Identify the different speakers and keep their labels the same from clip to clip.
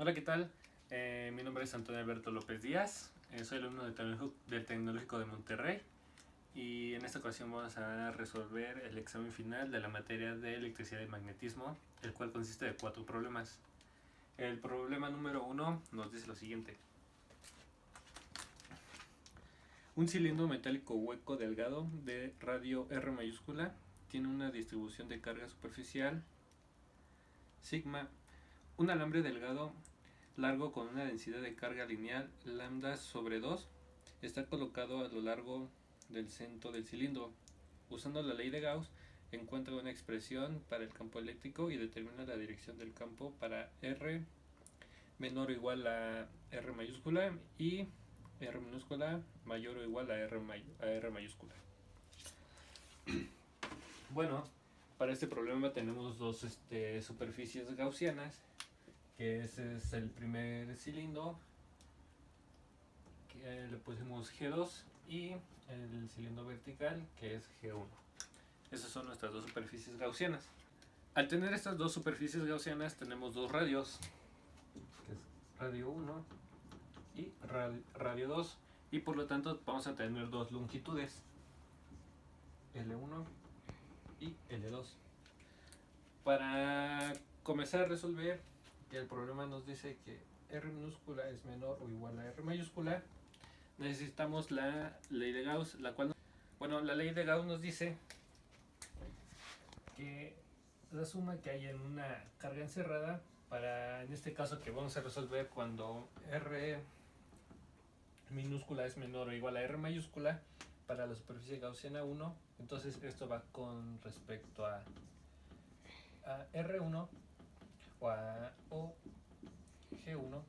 Speaker 1: Hola, ¿qué tal? Mi nombre es Antonio Alberto López Díaz, soy alumno del Tecnológico de Monterrey y en esta ocasión vamos a resolver el examen final de la materia de electricidad y magnetismo, el cual consiste de 4 problemas. El problema número 1 nos dice lo siguiente. Un cilindro metálico hueco delgado de radio R mayúscula tiene una distribución de carga superficial sigma. Un alambre delgado largo con una densidad de carga lineal lambda sobre 2 está colocado a lo largo del centro del cilindro. Usando la ley de Gauss, encuentra una expresión para el campo eléctrico y determina la dirección del campo para R menor o igual a R mayúscula y R minúscula mayor o igual a R mayúscula. Bueno, para este problema tenemos dos superficies gaussianas, que ese es el primer cilindro, que le pusimos G2, y el cilindro vertical, que es G1. Esas son nuestras dos superficies gaussianas. Al tener estas dos superficies gaussianas tenemos dos radios, que es radio 1 y radio 2, y por lo tanto vamos a tener dos longitudes, L1 y L2. Para comenzar a resolver, el problema nos dice que R minúscula es menor o igual a R mayúscula. Necesitamos la ley de Gauss, la cual, la ley de Gauss nos dice que la suma que hay en una carga encerrada, para en este caso que vamos a resolver cuando R minúscula es menor o igual a R mayúscula, para la superficie gaussiana 1, entonces esto va con respecto a R1 o G1,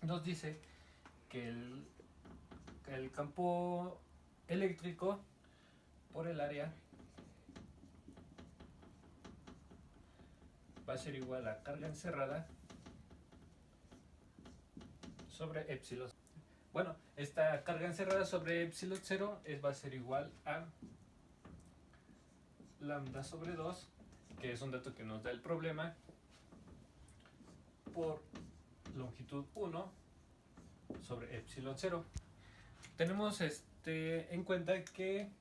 Speaker 1: nos dice que el campo eléctrico por el área va a ser igual a carga encerrada sobre epsilon. Bueno, esta carga encerrada sobre epsilon 0 va a ser igual a lambda sobre 2, que es un dato que nos da el problema, por longitud 1 sobre epsilon 0. Tenemos en cuenta que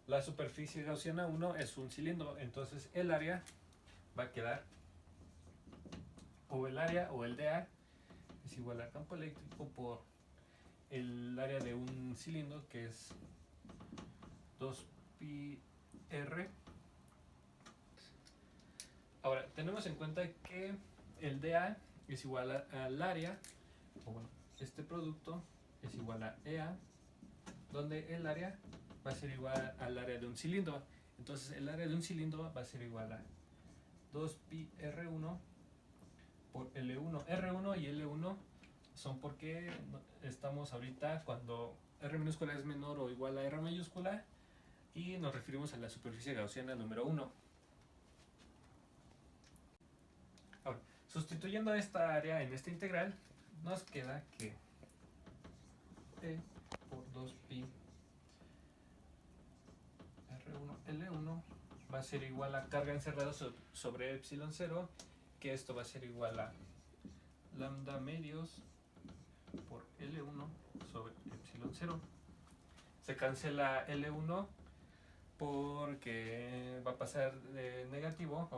Speaker 1: la superficie gaussiana 1 es un cilindro, entonces el área va a quedar, o el área o el dA es igual al campo eléctrico por el área de un cilindro, que es 2πr. Ahora, tenemos en cuenta que el dA es igual al área, o bueno, este producto es igual a EA, donde el área va a ser igual al área de un cilindro. Entonces el área de un cilindro va a ser igual a 2πr1 por L1. R1 y L1 son porque estamos ahorita cuando R minúscula es menor o igual a R mayúscula y nos referimos a la superficie gaussiana número 1. Ahora, sustituyendo esta área en esta integral, nos queda que E por 2pi R1L1 va a ser igual a carga encerrada sobre epsilon 0, que esto va a ser igual a lambda medios por L1 sobre epsilon 0. Se cancela L1 porque va a pasar de negativo,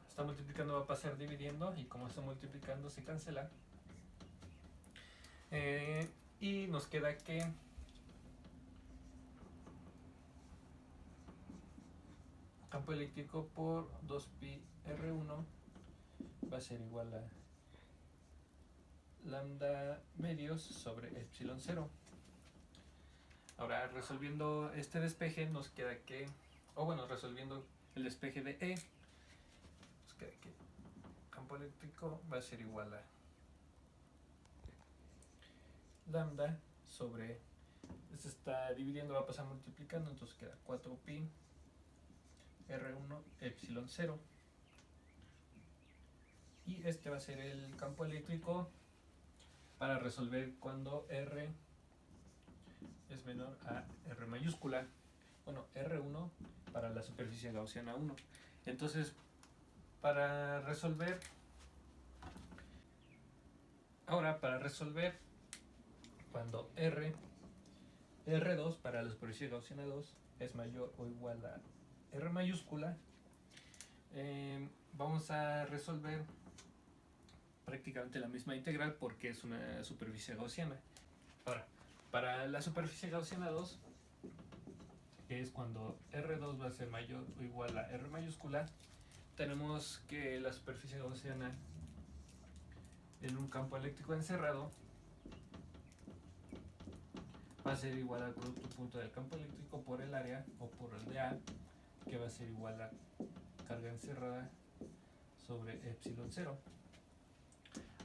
Speaker 1: está multiplicando, va a pasar dividiendo, y como está multiplicando se cancela. Y nos queda que campo eléctrico por 2πr1 va a ser igual a lambda medios sobre epsilon 0. Ahora, resolviendo este despeje, nos queda que, resolviendo el despeje de E, nos queda que campo eléctrico va a ser igual a lambda sobre, este está dividiendo, va a pasar multiplicando, entonces queda 4pi R1 epsilon 0. Y este va a ser el campo eléctrico para resolver cuando R es menor a R mayúscula. R1 para la superficie gaussiana 1. Entonces, para resolver Ahora, para resolver cuando R2 para la superficie gaussiana 2 es mayor o igual a R mayúscula, vamos a resolver prácticamente la misma integral porque es una superficie gaussiana. Ahora, para la superficie gaussiana 2, que es cuando R2 va a ser mayor o igual a R mayúscula, tenemos que la superficie gaussiana en un campo eléctrico encerrado va a ser igual al producto punto del campo eléctrico por el área o por el de A, que va a ser igual a carga encerrada sobre epsilon 0.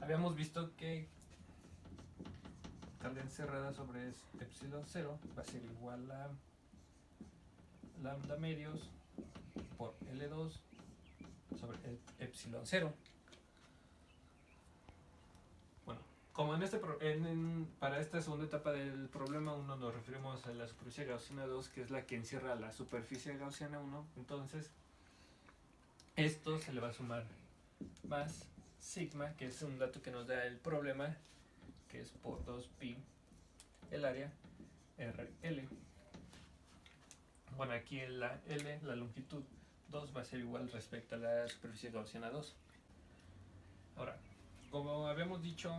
Speaker 1: Habíamos visto que carga encerrada sobre epsilon 0 va a ser igual a lambda medios por L2 sobre epsilon 0. Bueno, como para esta segunda etapa del problema 1 nos referimos a la superficie gaussiana 2, que es la que encierra la superficie gaussiana 1, entonces esto se le va a sumar más sigma, que es un dato que nos da el problema, que es por 2pi el área RL. Bueno, aquí la L, la longitud 2, va a ser igual respecto a la superficie gaussiana 2. Ahora, como habíamos dicho,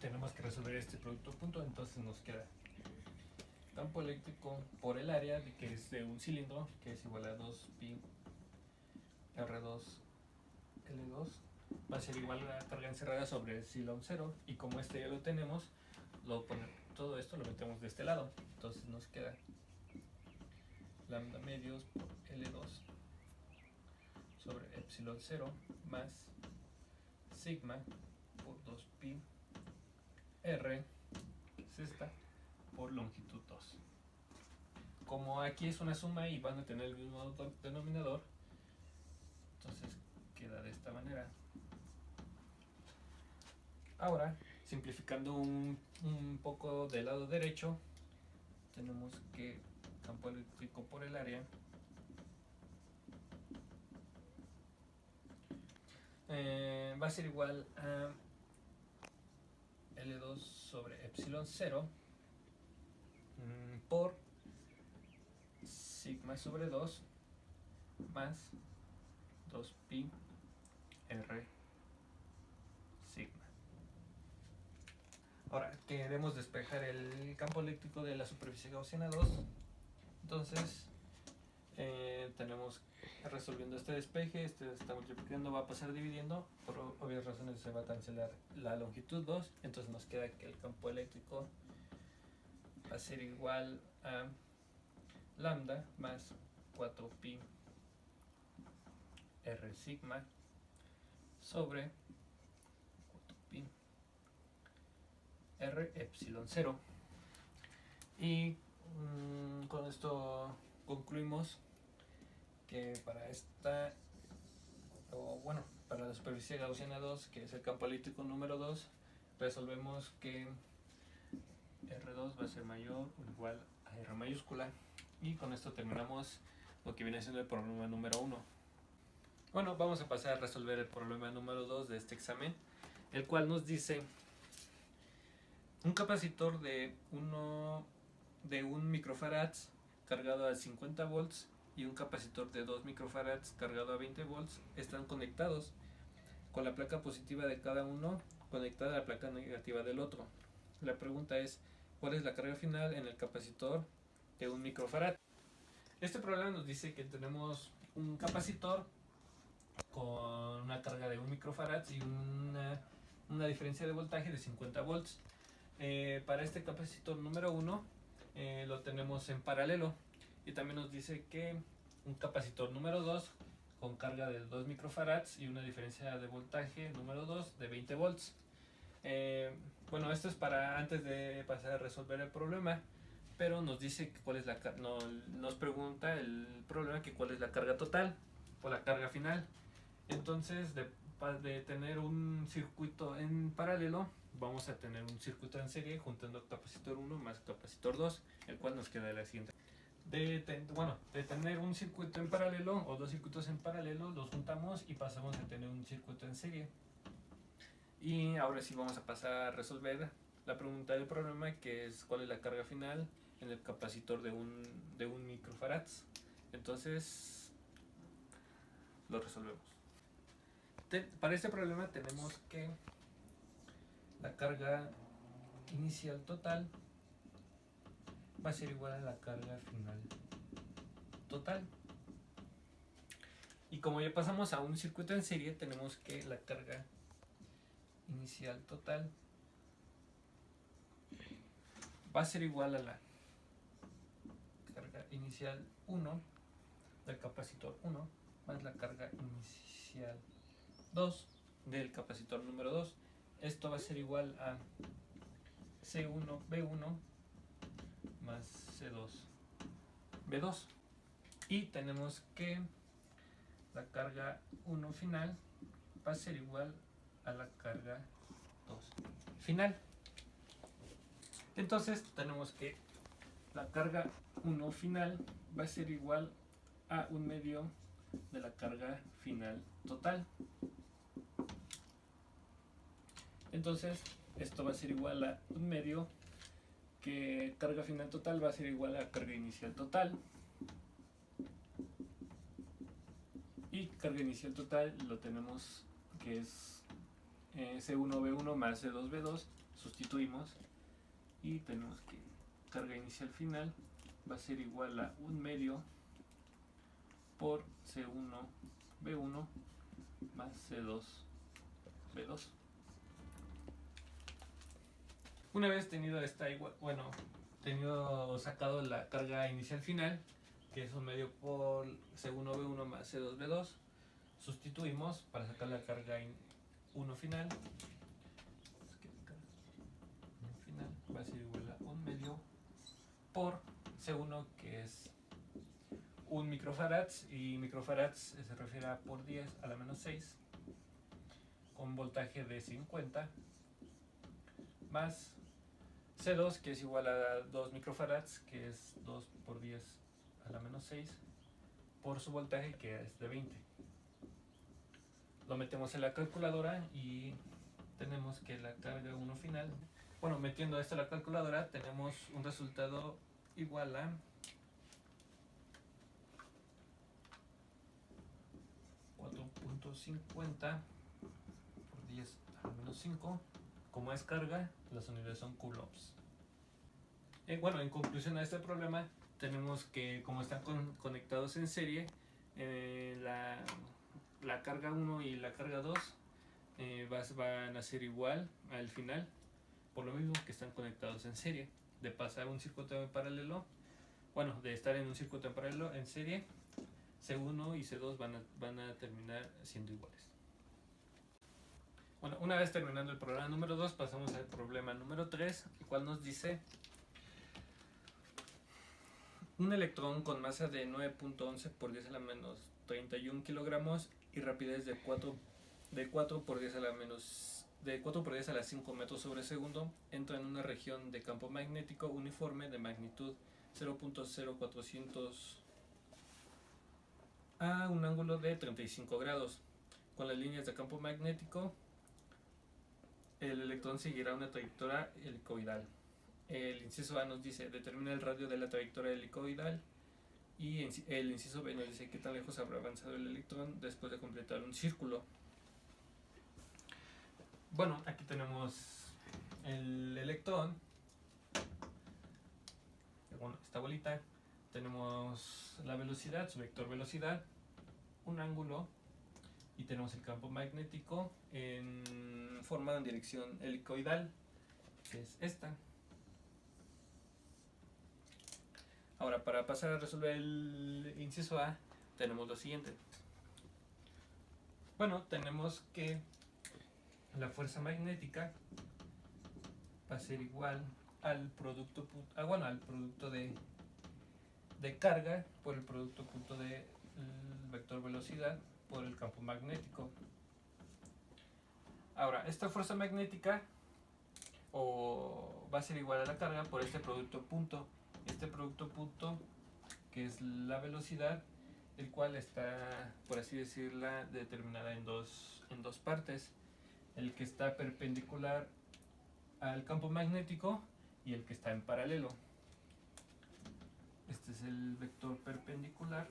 Speaker 1: tenemos que resolver este producto punto, entonces nos queda campo eléctrico por el área, que es de un cilindro, que es igual a 2pi R2 L2, va a ser igual a la carga encerrada sobre epsilon 0, y como este ya lo tenemos, todo esto lo metemos de este lado, entonces nos queda lambda medios por L2 sobre epsilon 0 más sigma por 2pi R, que es esta, por longitud 2. Como aquí es una suma y van a tener el mismo denominador, entonces queda de esta manera. Ahora, simplificando un poco del lado derecho, tenemos que campo eléctrico por el área va a ser igual a L2 sobre epsilon 0 por sigma sobre 2 más 2pi R sigma. Ahora queremos despejar el campo eléctrico de la superficie gaussiana 2, entonces tenemos resolviendo este despeje, este está multiplicando, va a pasar dividiendo, por obvias razones se va a cancelar la longitud 2, entonces nos queda que el campo eléctrico va a ser igual a lambda más 4pi R sigma sobre 4pi R epsilon 0. Y con esto concluimos que para la superficie gaussiana 2, que es el campo eléctrico número 2, resolvemos que R2 va a ser mayor o igual a R mayúscula, y con esto terminamos lo que viene siendo el problema número 1. Bueno, vamos a pasar a resolver el problema número 2 de este examen, el cual nos dice un capacitor de 1 microfarads cargado a 50 volts y un capacitor de 2 microfarads cargado a 20 volts están conectados, con la placa positiva de cada uno conectada a la placa negativa del otro. La pregunta es, ¿cuál es la carga final en el capacitor de 1 microfarad? Este problema nos dice que tenemos un capacitor con una carga de 1 microfarad y una diferencia de voltaje de 50 volts. Para este capacitor número 1 lo tenemos en paralelo, y también nos dice que un capacitor número 2 con carga de 2 microfarads y una diferencia de voltaje número 2 de 20 volts. Bueno, esto es para antes de pasar a resolver el problema, pero nos dice que nos pregunta el problema que cuál es la carga total o la carga final. Entonces, de tener un circuito en paralelo, vamos a tener un circuito en serie juntando capacitor 1 más capacitor 2, el cual nos queda la siguiente. De tener un circuito en paralelo o dos circuitos en paralelo, los juntamos y pasamos a tener un circuito en serie. Y ahora sí vamos a pasar a resolver la pregunta del problema, que es cuál es la carga final en el capacitor de un microfarad. Entonces lo resolvemos. Para este problema tenemos que la carga inicial total va a ser igual a la carga final total. Y como ya pasamos a un circuito en serie, tenemos que la carga inicial total va a ser igual a la carga inicial 1 del capacitor 1 más la carga inicial 2 del capacitor número 2. Esto va a ser igual a C1B1 más C2B2. Y tenemos que la carga 1 final va a ser igual a la carga 2 final. Entonces tenemos que la carga 1 final va a ser igual a 1/2 de la carga final total. Entonces esto va a ser igual a 1/2, que carga final total va a ser igual a carga inicial total. Y carga inicial total lo tenemos que es C1B1 más C2B2, sustituimos y tenemos que carga inicial final va a ser igual a 1/2 por C1B1 más C2B2. Una vez tenido sacado la carga inicial final, que es 1/2 por C1B1 más C2B2, sustituimos para sacar la carga 1 final. Va a ser igual a 1/2 por C1, que es 1 microfarad, y microfarad se refiere a por 10 a la menos 6, con voltaje de 50, más C2, que es igual a 2 microfarads, que es 2 por 10 a la menos 6, por su voltaje, que es de 20. Lo metemos en la calculadora y tenemos que la carga 1 final, bueno, metiendo esto en la calculadora, tenemos un resultado igual a 4.50 por 10 a la menos 5. Como es carga, las unidades son coulombs. Bueno, en conclusión a este problema, tenemos que, como están conectados en serie, la carga 1 y la carga 2 van a ser igual al final, por lo mismo que están conectados en serie. De pasar un circuito en paralelo, de estar en un circuito en paralelo en serie, C1 y C2 van a terminar siendo iguales. Bueno, una vez terminando el problema número 2, pasamos al problema número 3, el cual nos dice: un electrón con masa de 9.11 por 10 a la menos 31 kilogramos y rapidez de 4 por 10 a la menos de 4 por 10 a la 5 metros sobre segundo entra en una región de campo magnético uniforme de magnitud 0.0400 a un ángulo de 35 grados. Con las líneas de campo magnético, el electrón seguirá una trayectoria helicoidal. El inciso A nos dice: determina el radio de la trayectoria helicoidal. Y el inciso B nos dice qué tan lejos habrá avanzado el electrón después de completar un círculo. Bueno, aquí tenemos el electrón, esta bolita. Tenemos la velocidad, su vector velocidad, un ángulo, y tenemos el campo magnético formado en dirección helicoidal, que es esta. Ahora, para pasar a resolver el inciso A, tenemos lo siguiente. Bueno, tenemos que la fuerza magnética va a ser igual al producto de carga por el producto punto de vector velocidad por el campo magnético. Ahora, esta fuerza magnética va a ser igual a la carga por este producto punto. Este producto punto, que es la velocidad, el cual está, por así decirla, determinada en dos partes. el que está perpendicular al campo magnético y el que está en paralelo. Este es el vector perpendicular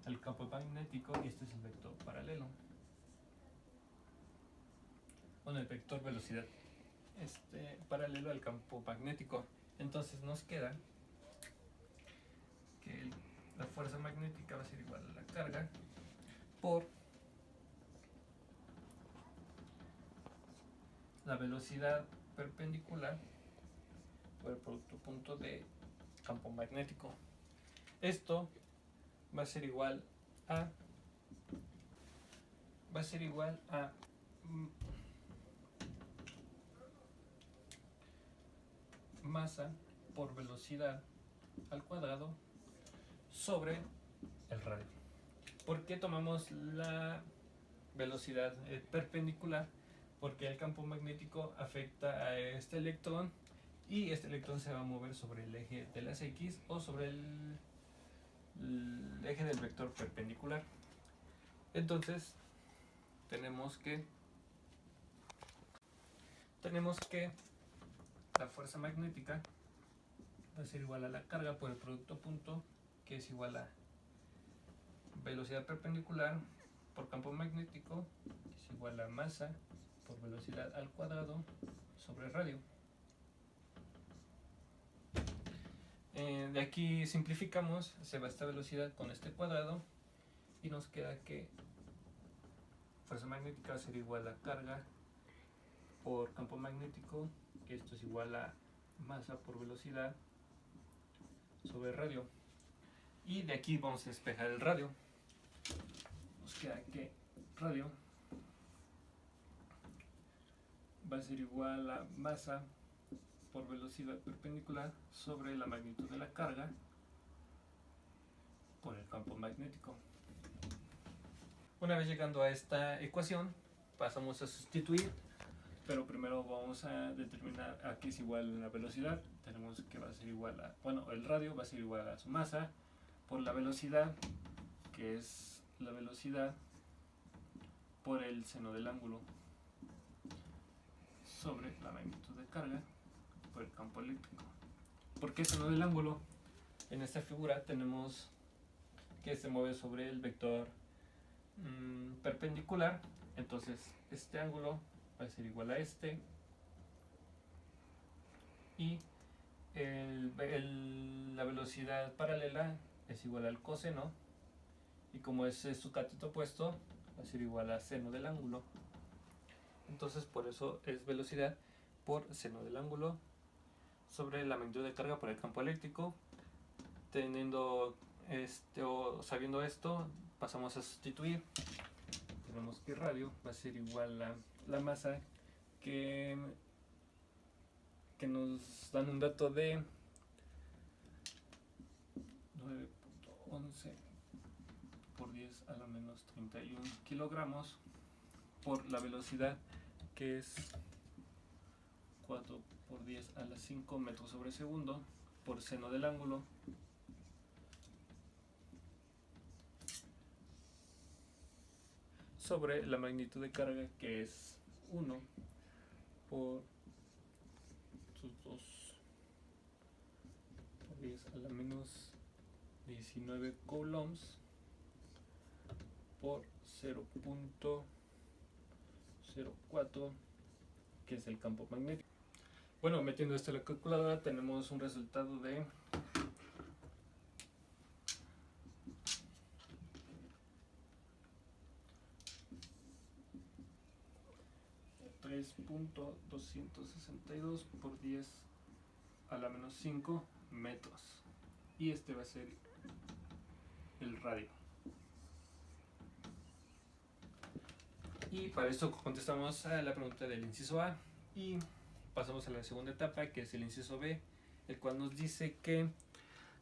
Speaker 1: al campo magnético y este es el vector paralelo. Bueno, el vector velocidad paralelo al campo magnético. Entonces nos queda que la fuerza magnética va a ser igual a la carga por la velocidad perpendicular por el producto punto de campo magnético. Esto va a ser igual a masa por velocidad al cuadrado sobre el radio. ¿Por qué tomamos la velocidad perpendicular? Porque el campo magnético afecta a este electrón y este electrón se va a mover sobre el eje de las X o sobre el eje del vector perpendicular. Entonces tenemos que la fuerza magnética va a ser igual a la carga por el producto punto, que es igual a velocidad perpendicular por campo magnético, que es igual a masa por velocidad al cuadrado sobre radio. De aquí simplificamos, se va esta velocidad con este cuadrado y nos queda que fuerza magnética va a ser igual a carga por campo magnético, que esto es igual a masa por velocidad sobre radio. Y de aquí vamos a despejar el radio. Nos queda que radio va a ser igual a masa por velocidad perpendicular sobre la magnitud de la carga por el campo magnético. Una vez llegando a esta ecuación, pasamos a sustituir, pero primero vamos a determinar a qué es igual la velocidad. Tenemos que va a ser igual a, el radio va a ser igual a su masa por la velocidad, que es la velocidad por el seno del ángulo sobre la magnitud de carga por el campo eléctrico. ¿Por qué seno del ángulo? En esta figura tenemos que se mueve sobre el vector perpendicular, entonces este ángulo va a ser igual a este y la velocidad paralela es igual al coseno, y como es su cateto opuesto va a ser igual a seno del ángulo. Entonces por eso es velocidad por seno del ángulo sobre la magnitud de carga por el campo eléctrico. Teniendo sabiendo esto, pasamos a sustituir. Tenemos que radio va a ser igual a la masa, que nos dan un dato de 9.11 por 10 a la menos 31 kilogramos por la velocidad, que es 4 por 10 a la 5 metros sobre segundo por seno del ángulo sobre la magnitud de carga, que es 1 por sus 2 por 10 a la menos 19 coulombs por 0.04, que es el campo magnético. Bueno, metiendo esto en la calculadora tenemos un resultado de 3.262 por 10 a la menos 5 metros, y este va a ser el radio. Y para esto contestamos a la pregunta del inciso A y pasamos a la segunda etapa, que es el inciso B, el cual nos dice que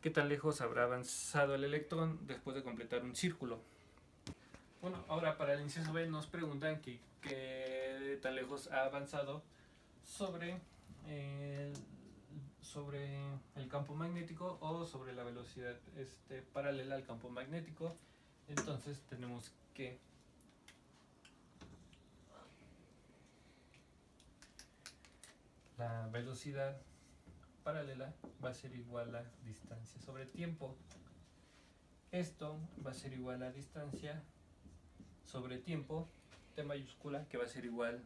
Speaker 1: qué tan lejos habrá avanzado el electrón después de completar un círculo. Bueno, ahora para el inciso B nos preguntan qué tan lejos ha avanzado sobre el campo magnético o sobre la velocidad paralela al campo magnético. Entonces tenemos que la velocidad paralela va a ser igual a distancia sobre tiempo. Esto va a ser igual a distancia sobre tiempo, T mayúscula, que va a ser igual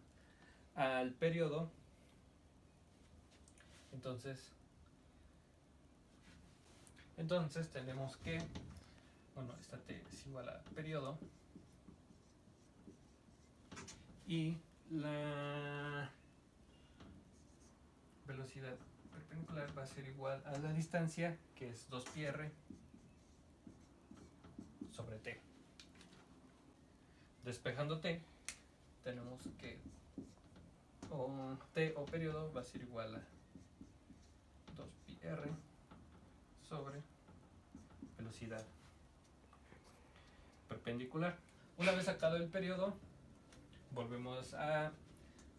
Speaker 1: al periodo. Entonces tenemos que, bueno, esta T es igual a periodo y la velocidad perpendicular va a ser igual a la distancia, que es 2πr sobre T. Despejando T, tenemos que T o periodo va a ser igual a 2πr sobre velocidad perpendicular. Una vez sacado el periodo, volvemos a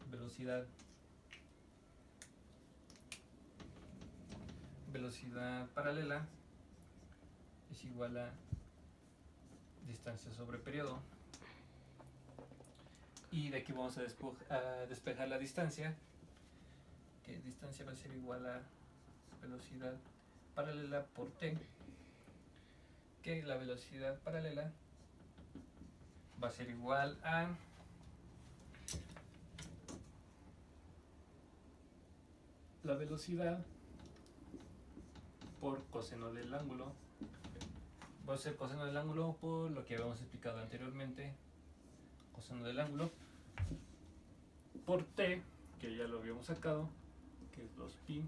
Speaker 1: velocidad paralela es igual a distancia sobre periodo, y de aquí vamos a despejar la distancia, que distancia va a ser igual a velocidad paralela por T, que la velocidad paralela va a ser igual a la velocidad por coseno del ángulo. Va a ser coseno del ángulo por lo que habíamos explicado anteriormente, coseno del ángulo por T, que ya lo habíamos sacado, que es 2πr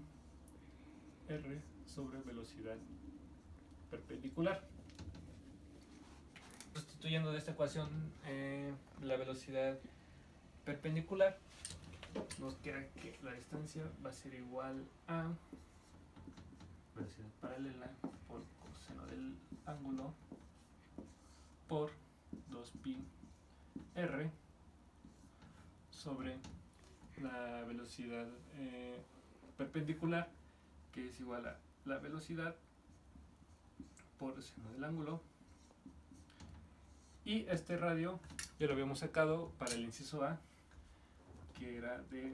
Speaker 1: sobre velocidad perpendicular. Sustituyendo de esta ecuación la velocidad perpendicular, nos queda que la distancia va a ser igual a velocidad paralela por coseno del ángulo por 2πr sobre la velocidad perpendicular, que es igual a la velocidad por seno del ángulo. Y este radio ya lo habíamos sacado para el inciso A, que era de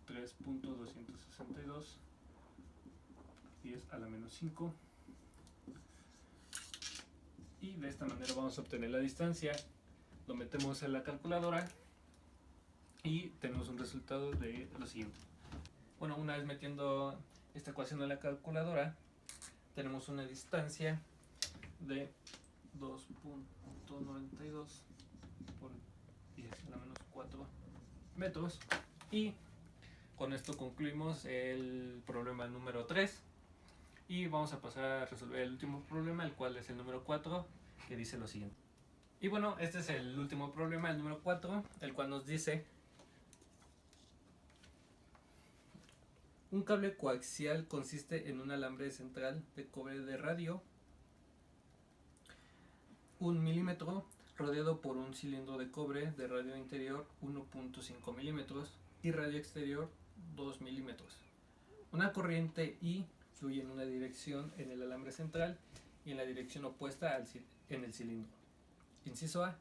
Speaker 1: 3.262 10 a la menos 5, y de esta manera vamos a obtener la distancia. Lo metemos en la calculadora y tenemos un resultado de lo siguiente. Bueno, una vez metiendo esta ecuación en la calculadora, tenemos una distancia de 2.92 por 10 a la menos 4 metros, y con esto concluimos el problema número 3 y vamos a pasar a resolver el último problema, el cual es el número 4, que dice lo siguiente. Y bueno, este es el último problema, el número 4, el cual nos dice: un cable coaxial consiste en un alambre central de cobre de radio 1 milímetro rodeado por un cilindro de cobre de radio interior 1.5 milímetros y radio exterior 2 milímetros. Una corriente I fluye en una dirección en el alambre central y en la dirección opuesta en el cilindro. Inciso A.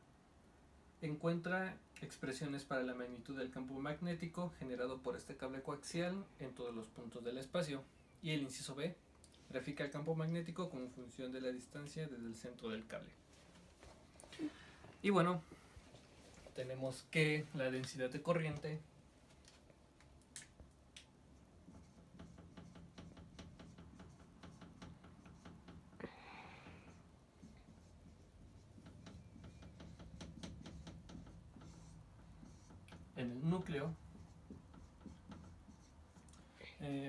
Speaker 1: Encuentra expresiones para la magnitud del campo magnético generado por este cable coaxial en todos los puntos del espacio. Y el inciso B. Grafica el campo magnético como función de la distancia desde el centro del cable. Y bueno, tenemos que la densidad de corriente en el núcleo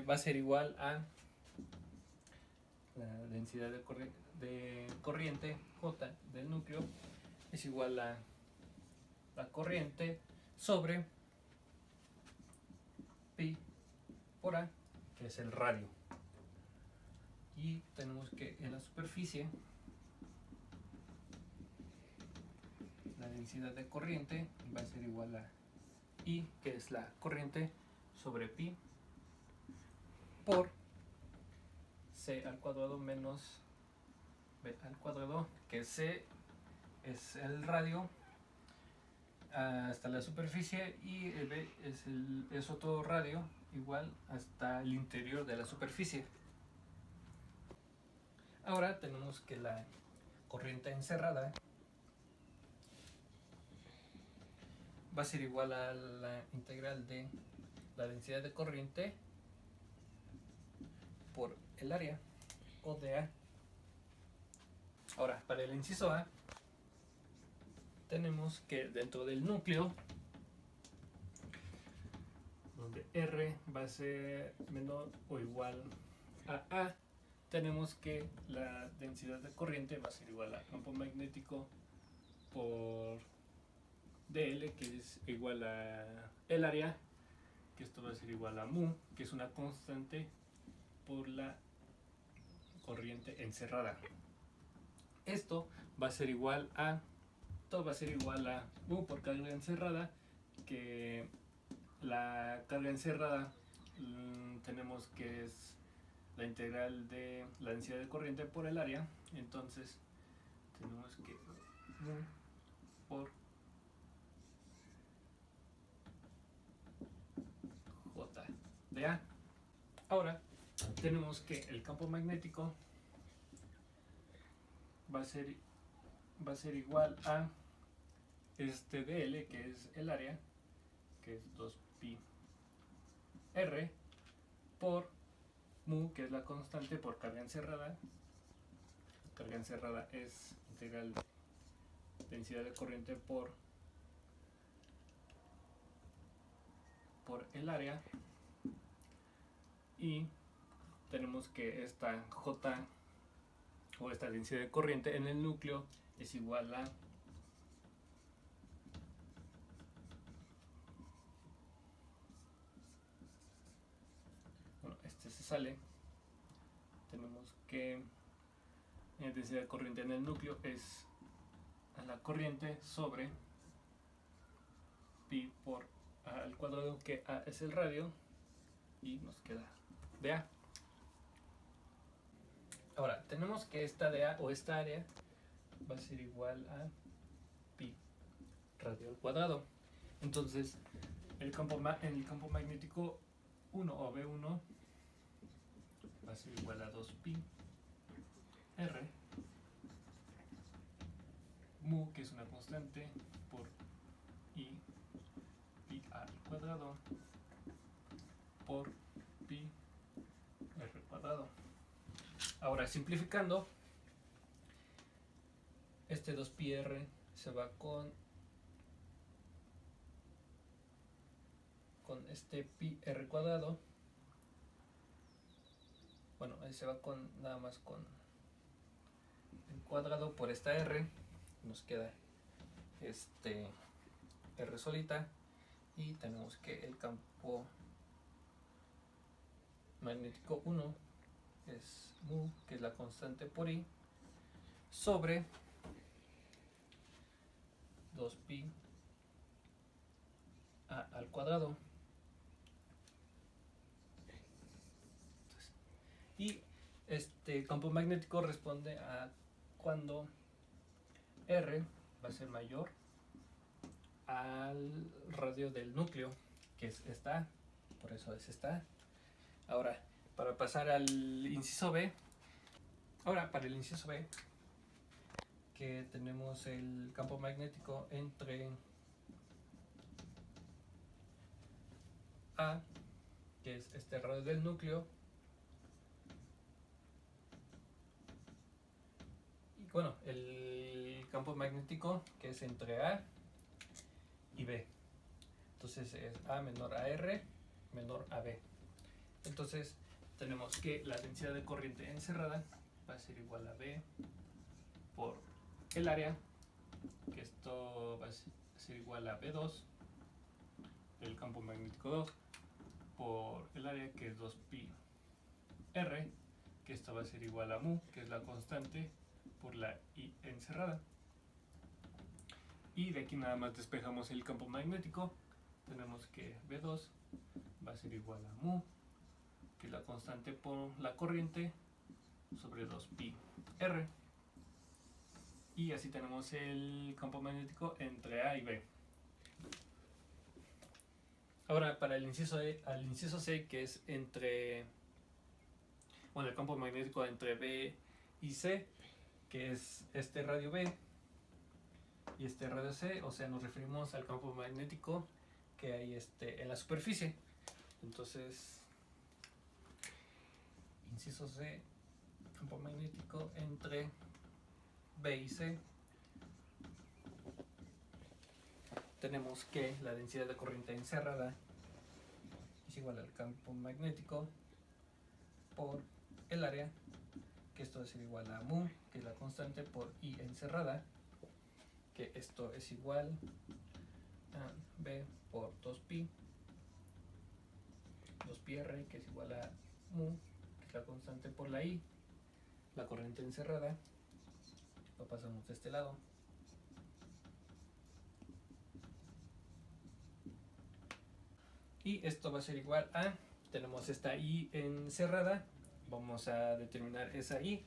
Speaker 1: va a ser igual a la densidad de corriente J del núcleo es igual a la corriente sobre pi por A, que es el radio. Y tenemos que en la superficie la densidad de corriente va a ser igual a I, que es la corriente, sobre pi por C al cuadrado menos B al cuadrado, que C es el radio hasta la superficie y el B es otro radio igual hasta el interior de la superficie. Ahora tenemos que la corriente encerrada va a ser igual a la integral de la densidad de corriente por el área, o de A. Ahora, para el inciso A, tenemos que dentro del núcleo, donde R va a ser menor o igual a A, tenemos que la densidad de corriente va a ser igual a campo magnético por dl, que es igual a el área, que esto va a ser igual a mu, que es una constante por la corriente encerrada. Esto va a ser igual a, todo va a ser igual a mu por carga encerrada, que la carga encerrada tenemos que es la integral de la densidad de corriente por el área, entonces tenemos que mu por J de A. Ahora tenemos que el campo magnético va a ser igual a este dl, que es el área, que es 2pi r, por mu, que es la constante, por carga encerrada. Carga encerrada es integral de densidad de corriente por el área, y tenemos que esta J, o esta densidad de corriente en el núcleo, es igual a este se sale, tenemos que la densidad de corriente en el núcleo es a la corriente sobre pi por a al cuadrado, que a es el radio, y nos queda dA. Ahora tenemos que esta dA, o esta área, va a ser igual a pi radio al cuadrado. Entonces en el campo magnético 1, o B1, va a ser igual a 2pi r mu, que es una constante, por pi al cuadrado por pi r cuadrado. Ahora, simplificando, este 2pi r se va con este pi r cuadrado. Bueno, ahí se va con nada más con el cuadrado por esta r, nos queda este r solita, y tenemos que el campo magnético 1 es mu, que es la constante por i, sobre 2pi a al cuadrado. Y este campo magnético responde a cuando R va a ser mayor al radio del núcleo, que es esta, por eso es esta. Ahora, para pasar al inciso B, para el inciso B, que tenemos el campo magnético entre A, que es este radio del núcleo, y bueno, el campo magnético que es entre A y B. Entonces es A menor a R menor a B. Entonces tenemos que la densidad de corriente encerrada va a ser igual a B por el área, que esto va a ser igual a B2 del campo magnético 2 por el área, que es 2pi r, que esto va a ser igual a mu, que es la constante, por la i encerrada. Y de aquí nada más despejamos el campo magnético. Tenemos que B2 va a ser igual a mu, que es la constante por la corriente, sobre 2pi r. Y así tenemos el campo magnético entre A y B. Ahora para el inciso C, que es entre, bueno, el campo magnético entre B y C, que es este radio B y este radio C, o sea, nos referimos al campo magnético que hay en la superficie. Entonces, inciso C, campo magnético entre B y C. Tenemos que la densidad de corriente encerrada es igual al campo magnético por el área, que esto va a ser igual a mu, que es la constante, por I encerrada, que esto es igual a B por 2pi, 2πr, que es igual a mu, que es la constante, por la I, la corriente encerrada. Lo pasamos de este lado. Y esto va a ser igual a, tenemos esta I encerrada, vamos a determinar esa I.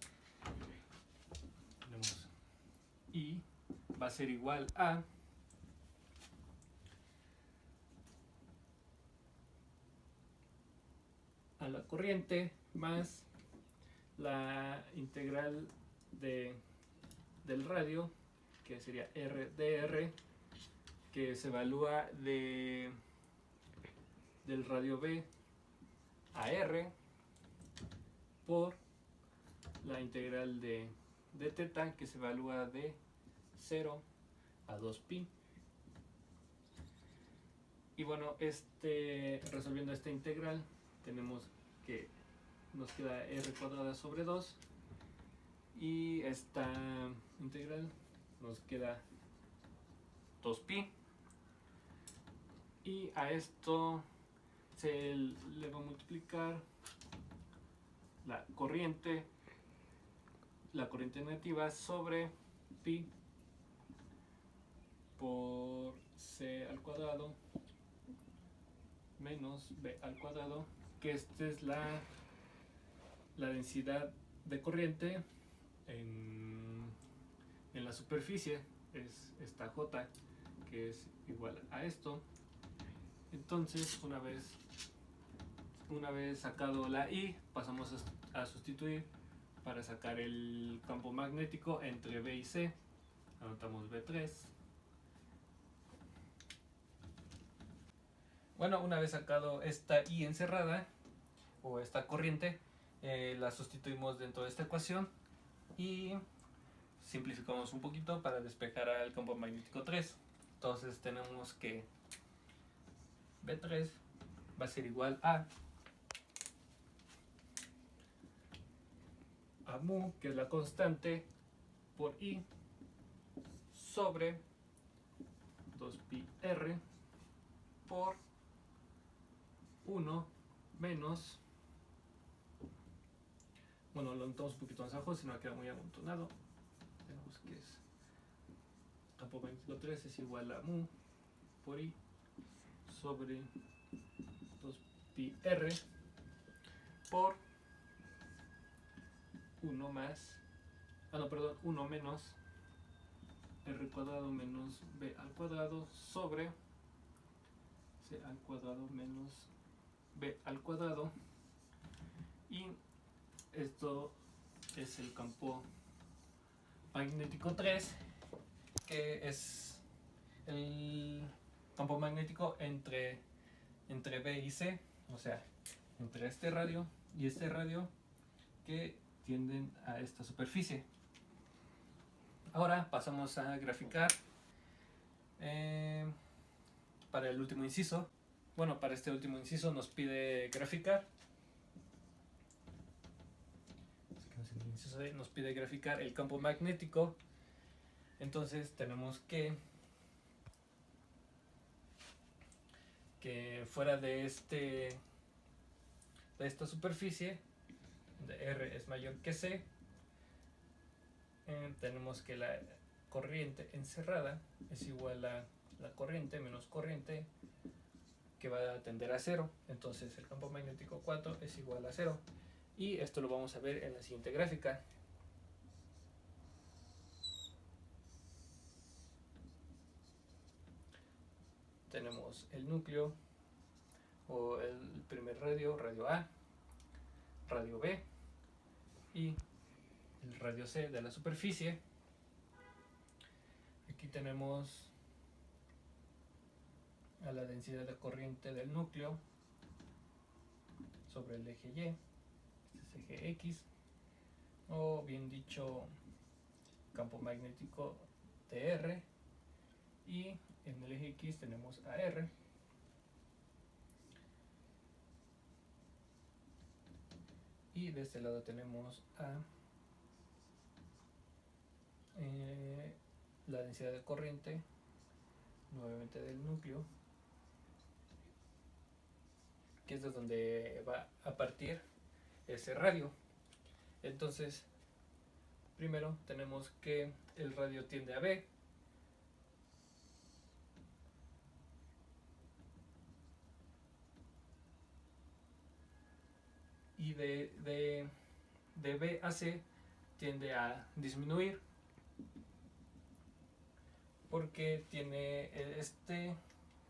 Speaker 1: Tenemos I va a ser igual a la corriente más la integral del radio, que sería R dr, que se evalúa del radio B a R, por la integral de θ, que se evalúa de 0 a 2pi. Y bueno, resolviendo esta integral, tenemos que nos queda r cuadrada sobre 2, y esta integral nos queda 2pi, y a esto se le va a multiplicar la corriente negativa sobre pi por c al cuadrado menos b al cuadrado, que esta es la densidad de corriente en la superficie, es esta J, que es igual a esto. Entonces, una vez sacado la I, pasamos a sustituir para sacar el campo magnético entre B y C. Anotamos B3. Bueno, una vez sacado esta I encerrada, o esta corriente, la sustituimos dentro de esta ecuación y simplificamos un poquito para despejar al campo magnético 3. Entonces tenemos que B3 va a ser igual a mu, que es la constante, por I sobre 2πr por 1 menos, bueno, lo notamos un poquito más abajo, si no queda muy amontonado. Tenemos que es campo magnético 3 es igual a mu por I sobre 2πr por 1 menos r cuadrado menos b al cuadrado sobre c al cuadrado menos b al cuadrado, y esto es el campo magnético 3, que es el campo magnético entre B y C, o sea, entre este radio y este radio, que tienden a esta superficie. Ahora pasamos a graficar para el último inciso. Bueno, para este último inciso nos pide graficar. Nos pide graficar el campo magnético. Entonces tenemos que fuera de esta superficie, de R es mayor que C, tenemos que la corriente encerrada es igual a la corriente menos corriente, que va a tender a 0. Entonces el campo magnético 4 es igual a 0, y esto lo vamos a ver en la siguiente gráfica. Tenemos el núcleo o el primer radio, radio A, radio B y el radio C de la superficie. Aquí tenemos a la densidad de corriente del núcleo sobre el eje Y, este es eje X, o bien dicho campo magnético TR, y en el eje X tenemos AR. Y de este lado tenemos a la densidad de corriente nuevamente del núcleo, que es de donde va a partir ese radio. Entonces, primero tenemos que el radio tiende a B, y de B a C tiende a disminuir, porque tiene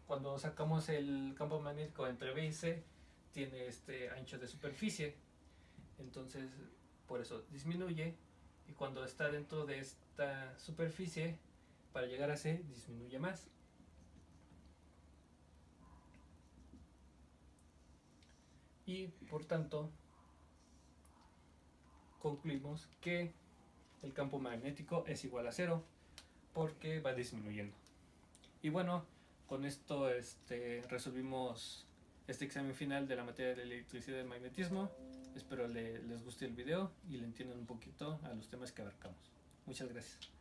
Speaker 1: cuando sacamos el campo magnético entre B y C, tiene este ancho de superficie, entonces por eso disminuye, y cuando está dentro de esta superficie, para llegar a C disminuye más. Y por tanto concluimos que el campo magnético es igual a 0 porque va disminuyendo. Y bueno, con esto resolvimos este examen final de la materia de electricidad y magnetismo. Espero les guste el video y le entiendan un poquito a los temas que abarcamos. Muchas gracias.